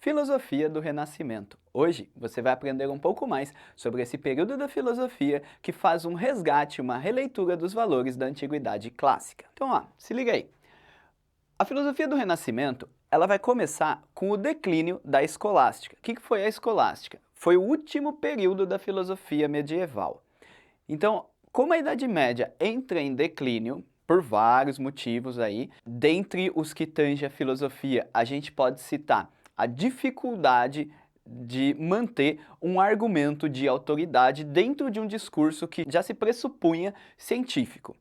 Filosofia do Renascimento. Hoje você vai aprender um pouco mais sobre esse período da filosofia que faz um resgate, uma releitura dos valores da antiguidade clássica. Então, se liga aí. A filosofia do Renascimento, ela vai começar com o declínio da escolástica. O que foi a escolástica? Foi o último período da filosofia medieval. Então, como a Idade Média entra em declínio, por vários motivos aí, dentre os que tange a filosofia, a gente pode citar a dificuldade de manter um argumento de autoridade dentro de um discurso que já se pressupunha científico.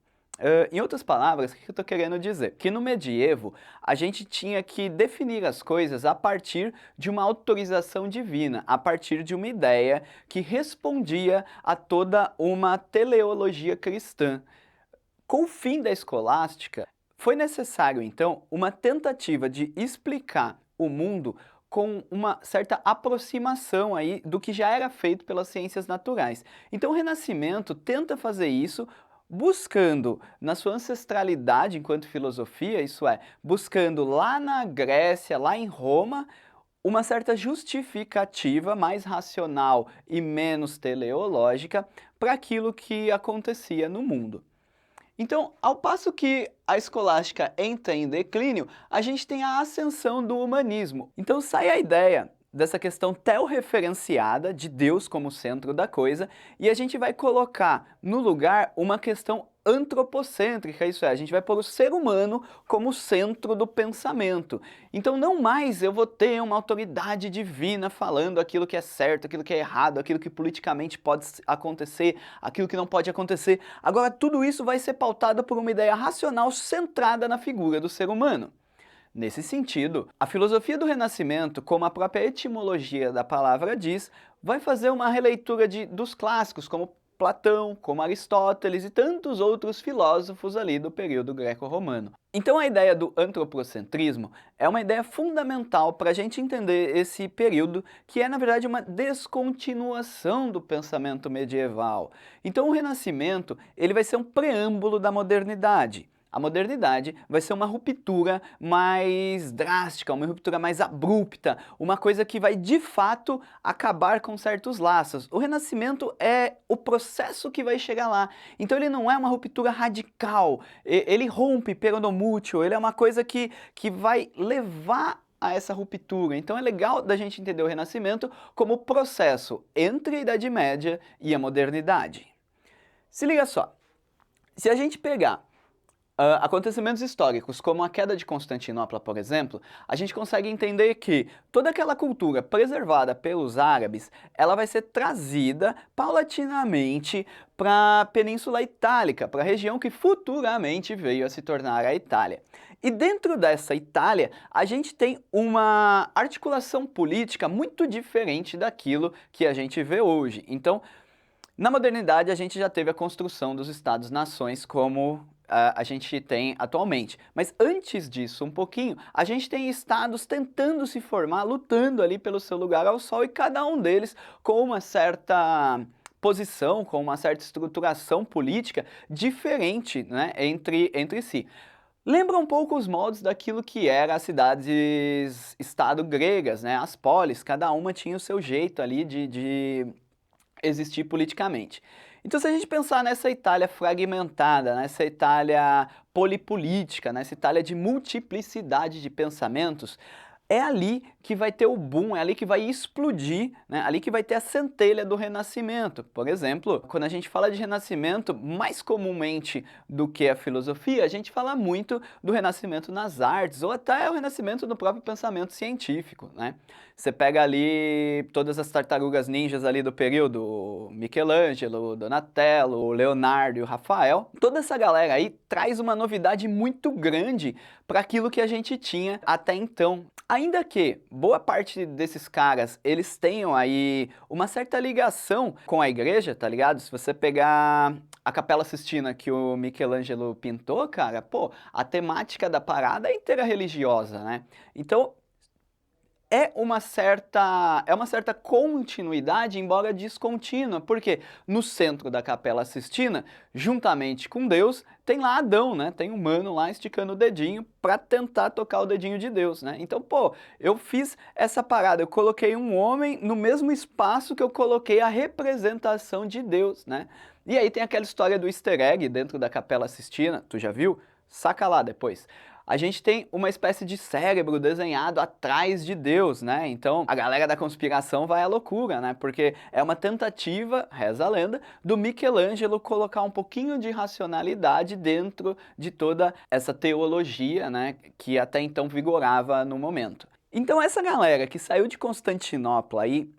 Em outras palavras, o que eu estou querendo dizer? Que no medievo, a gente tinha que definir as coisas a partir de uma autorização divina, a partir de uma ideia que respondia a toda uma teleologia cristã. Com o fim da escolástica, foi necessário, então, uma tentativa de explicar o mundo com uma certa aproximação aí do que já era feito pelas ciências naturais. Então o Renascimento tenta fazer isso buscando, na sua ancestralidade enquanto filosofia, isso é, buscando lá na Grécia, lá em Roma, uma certa justificativa mais racional e menos teleológica para aquilo que acontecia no mundo. Então, ao passo que a escolástica entra em declínio, a gente tem a ascensão do humanismo. Então sai a ideia dessa questão teorreferenciada de Deus como centro da coisa e a gente vai colocar no lugar uma questão antropocêntrica, isso é, a gente vai pôr o ser humano como centro do pensamento. Então não mais eu vou ter uma autoridade divina falando aquilo que é certo, aquilo que é errado, aquilo que politicamente pode acontecer, aquilo que não pode acontecer. Agora tudo isso vai ser pautado por uma ideia racional centrada na figura do ser humano. Nesse sentido, a filosofia do Renascimento, como a própria etimologia da palavra diz, vai fazer uma releitura dos clássicos, como Platão, como Aristóteles e tantos outros filósofos ali do período greco-romano. Então a ideia do antropocentrismo é uma ideia fundamental para a gente entender esse período, que é na verdade uma descontinuação do pensamento medieval. Então o Renascimento ele vai ser um preâmbulo da modernidade. A modernidade vai ser uma ruptura mais drástica, uma ruptura mais abrupta, uma coisa que vai de fato acabar com certos laços. O Renascimento é o processo que vai chegar lá. Então ele não é uma ruptura radical, ele rompe peronomútil, ele é uma coisa que vai levar a essa ruptura. Então é legal da gente entender o Renascimento como o processo entre a Idade Média e a modernidade. Se liga só, se a gente pegar acontecimentos históricos, como a queda de Constantinopla, por exemplo, a gente consegue entender que toda aquela cultura preservada pelos árabes, ela vai ser trazida paulatinamente para a Península Itálica, para a região que futuramente veio a se tornar a Itália. E dentro dessa Itália, a gente tem uma articulação política muito diferente daquilo que a gente vê hoje. Então, na modernidade, a gente já teve a construção dos Estados-nações como a gente tem atualmente. Mas antes disso, um pouquinho, a gente tem estados tentando se formar, lutando ali pelo seu lugar ao sol e cada um deles com uma certa posição, com uma certa estruturação política diferente, né, entre si. Lembra um pouco os moldes daquilo que eram as cidades-estado gregas, né, as polis, cada uma tinha o seu jeito ali de existir politicamente. Então se a gente pensar nessa Itália fragmentada, nessa Itália polipolítica, nessa Itália de multiplicidade de pensamentos, é ali que vai ter o boom, é ali que vai explodir, né? Ali que vai ter a centelha do Renascimento. Por exemplo, quando a gente fala de Renascimento, mais comumente do que a filosofia, a gente fala muito do Renascimento nas artes, ou até o Renascimento no próprio pensamento científico, né? Você pega ali todas as tartarugas ninjas ali do período, o Michelangelo, o Donatello, o Leonardo e o Rafael, toda essa galera aí traz uma novidade muito grande para aquilo que a gente tinha até então. Ainda que boa parte desses caras, eles tenham aí uma certa ligação com a igreja, tá ligado? Se você pegar a Capela Sistina que o Michelangelo pintou, cara, pô, a temática da parada é inteira religiosa, né? Então, é uma certa continuidade, embora descontínua, porque no centro da Capela Sistina, juntamente com Deus, tem lá Adão, né? Tem um humano lá esticando o dedinho para tentar tocar o dedinho de Deus, né? Então, pô, eu fiz essa parada, eu coloquei um homem no mesmo espaço que eu coloquei a representação de Deus, né? E aí tem aquela história do easter egg dentro da Capela Sistina, tu já viu? Saca lá depois. A gente tem uma espécie de cérebro desenhado atrás de Deus, né? Então a galera da conspiração vai à loucura, né? Porque é uma tentativa, reza a lenda, do Michelangelo colocar um pouquinho de racionalidade dentro de toda essa teologia, né? Que até então vigorava no momento. Então essa galera que saiu de Constantinopla aí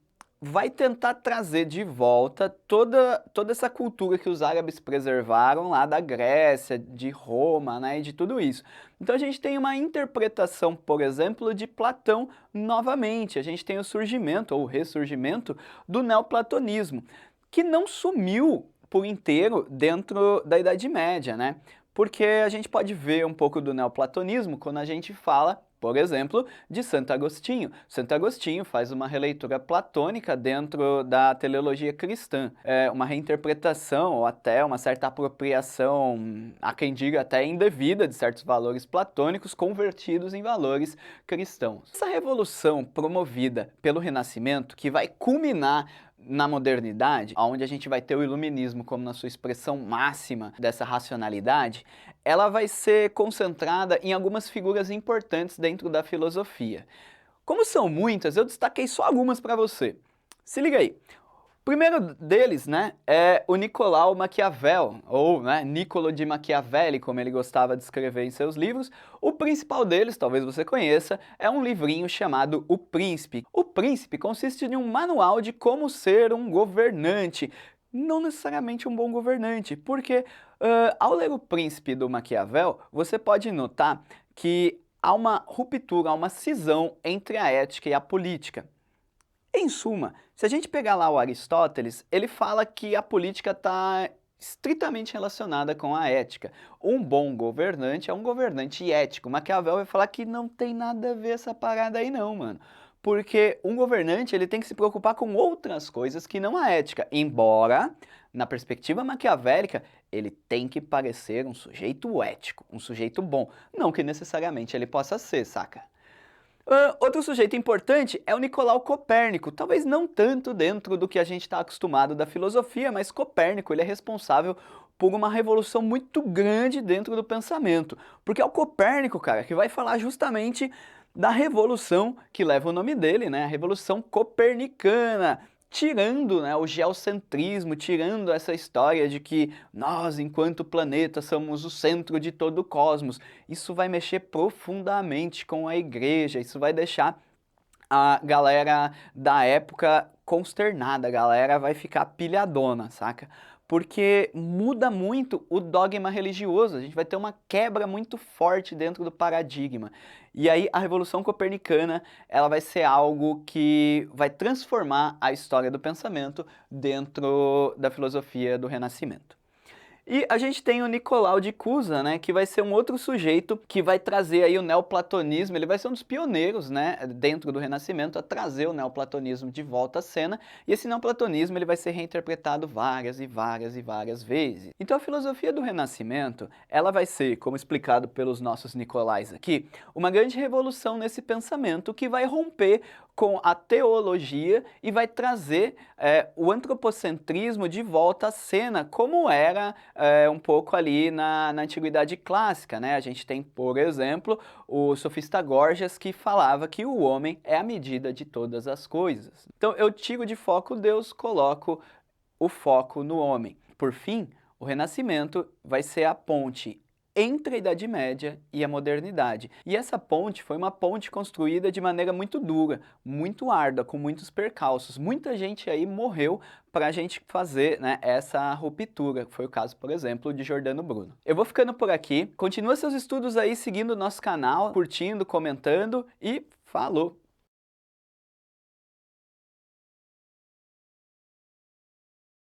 vai tentar trazer de volta toda essa cultura que os árabes preservaram lá da Grécia, de Roma, né, e de tudo isso. Então a gente tem uma interpretação, por exemplo, de Platão novamente. A gente tem o surgimento ou o ressurgimento do neoplatonismo, que não sumiu por inteiro dentro da Idade Média, né? Porque a gente pode ver um pouco do neoplatonismo quando a gente fala, por exemplo, de Santo Agostinho. Santo Agostinho faz uma releitura platônica dentro da teleologia cristã, uma reinterpretação ou até uma certa apropriação, há quem diga até indevida, de certos valores platônicos convertidos em valores cristãos. Essa revolução promovida pelo Renascimento, que vai culminar na modernidade, onde a gente vai ter o iluminismo como na sua expressão máxima dessa racionalidade, ela vai ser concentrada em algumas figuras importantes dentro da filosofia. Como são muitas, eu destaquei só algumas para você. Se liga aí. O primeiro deles, né, é o Nicolau Maquiavel, ou né, Niccolo di Machiavelli, como ele gostava de escrever em seus livros. O principal deles, talvez você conheça, é um livrinho chamado O Príncipe. O Príncipe consiste em um manual de como ser um governante, não necessariamente um bom governante, porque ao ler O Príncipe do Maquiavel, você pode notar que há uma ruptura, há uma cisão entre a ética e a política. Em suma, se a gente pegar lá o Aristóteles, ele fala que a política está estritamente relacionada com a ética. Um bom governante é um governante ético. Maquiavel vai falar que não tem nada a ver essa parada aí não, mano. Porque um governante ele tem que se preocupar com outras coisas que não a ética. Embora, na perspectiva maquiavélica, ele tem que parecer um sujeito ético, um sujeito bom. Não que necessariamente ele possa ser, saca? Outro sujeito importante é o Nicolau Copérnico, talvez não tanto dentro do que a gente está acostumado da filosofia, mas Copérnico ele é responsável por uma revolução muito grande dentro do pensamento, porque é o Copérnico, cara, que vai falar justamente da revolução que leva o nome dele, né, a Revolução Copernicana, tirando, né, o geocentrismo, tirando essa história de que nós, enquanto planeta, somos o centro de todo o cosmos. Isso vai mexer profundamente com a igreja, isso vai deixar a galera da época consternada, a galera vai ficar pilhadona, saca? Porque muda muito o dogma religioso, a gente vai ter uma quebra muito forte dentro do paradigma. E aí a Revolução Copernicana, ela vai ser algo que vai transformar a história do pensamento dentro da filosofia do Renascimento. E a gente tem o Nicolau de Cusa, né, que vai ser um outro sujeito que vai trazer aí o neoplatonismo, ele vai ser um dos pioneiros, né, dentro do Renascimento a trazer o neoplatonismo de volta à cena, e esse neoplatonismo ele vai ser reinterpretado várias e várias e várias vezes. Então a filosofia do Renascimento, ela vai ser, como explicado pelos nossos Nicolais aqui, uma grande revolução nesse pensamento que vai romper com a teologia e vai trazer o antropocentrismo de volta à cena, como era um pouco ali na Antiguidade Clássica, né? A gente tem, por exemplo, o sofista Gorgias que falava que o homem é a medida de todas as coisas. Então eu tiro de foco Deus, coloco o foco no homem. Por fim, o Renascimento vai ser a ponte entre a Idade Média e a modernidade. E essa ponte foi uma ponte construída de maneira muito dura, muito árdua, com muitos percalços. Muita gente aí morreu para a gente fazer, né, essa ruptura. Foi o caso, por exemplo, de Giordano Bruno. Eu vou ficando por aqui. Continua seus estudos aí seguindo o nosso canal, curtindo, comentando e falou!